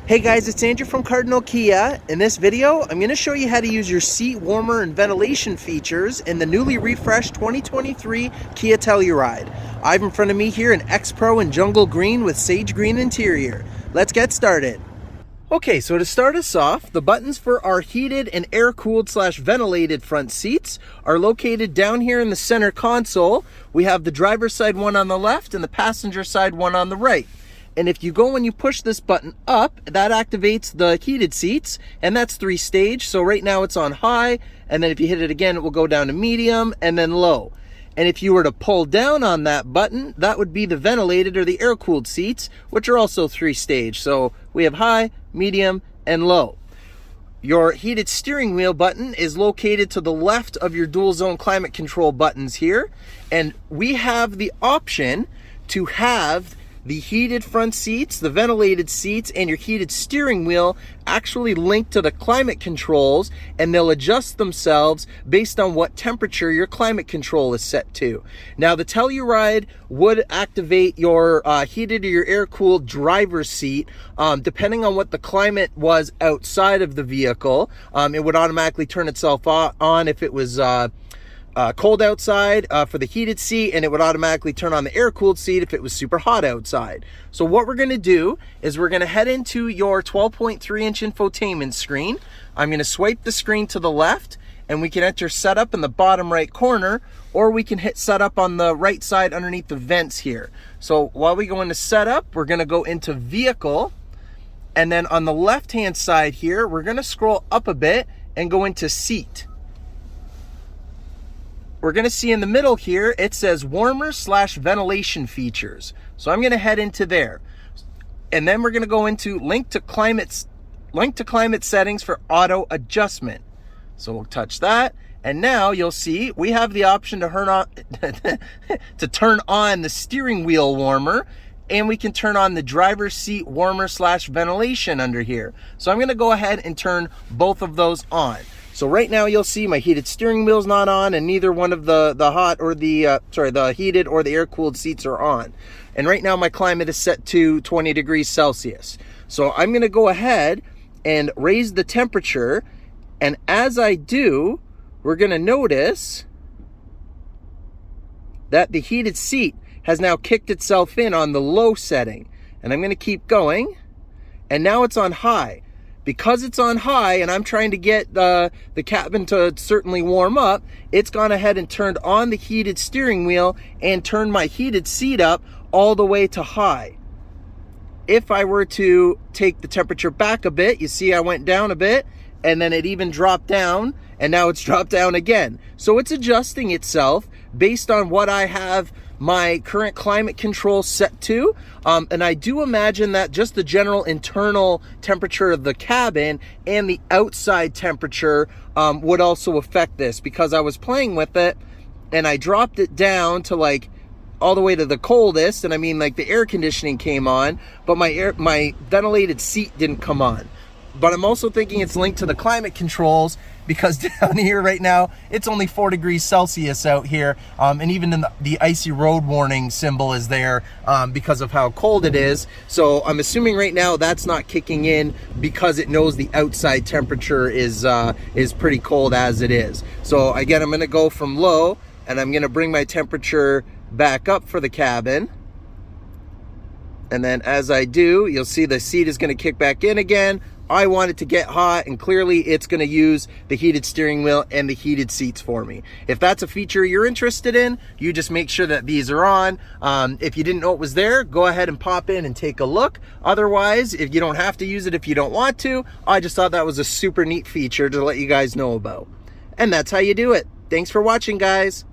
Hey guys, it's Andrew from Cardinal Kia. In this video, I'm going to show you how to use your seat warmer and ventilation features in the newly refreshed 2023 Kia Telluride. I have in front of me here an X-Pro in jungle green with sage green interior. Let's get started. Okay, so to start us off, the buttons for our heated and air-cooled / ventilated front seats are located down here in the center console. We have the driver's side one on the left and the passenger side one on the right. And if you go and you push this button up, that activates the heated seats, and that's 3-stage. So right now it's on high, and then if you hit it again, it will go down to medium and then low. And if you were to pull down on that button, that would be the ventilated or the air-cooled seats, which are also 3-stage. So we have high, medium, and low. Your heated steering wheel button is located to the left of your dual zone climate control buttons here. And we have the option to have the heated front seats, the ventilated seats, and your heated steering wheel actually linked to the climate controls, and they'll adjust themselves based on what temperature your climate control is set to. Now, the Telluride would activate your heated or your air-cooled driver's seat depending on what the climate was outside of the vehicle. It would automatically turn itself on if it was cold outside for the heated seat, and it would automatically turn on the air-cooled seat if it was super hot outside. So what we're going to do is we're going to head into your 12.3-inch infotainment screen. I'm going to swipe the screen to the left, and we can enter setup in the bottom right corner, or we can hit setup on the right side underneath the vents here. So while we go into setup, we're going to go into vehicle, and then on the left hand side here, we're going to scroll up a bit and go into seat. We're going to see in the middle here, it says warmer / ventilation features. So I'm going to head into there. And then we're going to go into link to climate settings for auto adjustment. So we'll touch that. And now you'll see we have the option to turn on the steering wheel warmer, and we can turn on the driver's seat warmer / ventilation under here. So I'm going to go ahead and turn both of those on. So right now you'll see my heated steering wheel's not on, and neither one of the heated or the air-cooled seats are on. And right now my climate is set to 20 degrees Celsius. So I'm going to go ahead and raise the temperature, and as I do, we're going to notice that the heated seat has now kicked itself in on the low setting. And I'm going to keep going, and now it's on high. Because it's on high and I'm trying to get the cabin to certainly warm up, it's gone ahead and turned on the heated steering wheel and turned my heated seat up all the way to high. If I were to take the temperature back a bit, you see I went down a bit, and then it even dropped down, and now it's dropped down again. So it's adjusting itself based on what I have my current climate control set to, and I do imagine that just the general internal temperature of the cabin and the outside temperature would also affect this, because I was playing with it and I dropped it down to like all the way to the coldest, and I mean like the air conditioning came on, but my ventilated seat didn't come on. But I'm also thinking it's linked to the climate controls, because down here right now, it's only 4 degrees Celsius out here. And even in the icy road warning symbol is there because of how cold it is. So I'm assuming right now that's not kicking in because it knows the outside temperature is pretty cold as it is. So again, I'm going to go from low, and I'm going to bring my temperature back up for the cabin. And then as I do, you'll see the seat is going to kick back in again. I want it to get hot, and clearly it's going to use the heated steering wheel and the heated seats for me. If that's a feature you're interested in, you just make sure that these are on. If you didn't know it was there, go ahead and pop in and take a look. Otherwise, if you don't have to use it if you don't want to, I just thought that was a super neat feature to let you guys know about. And that's how you do it. Thanks for watching, guys.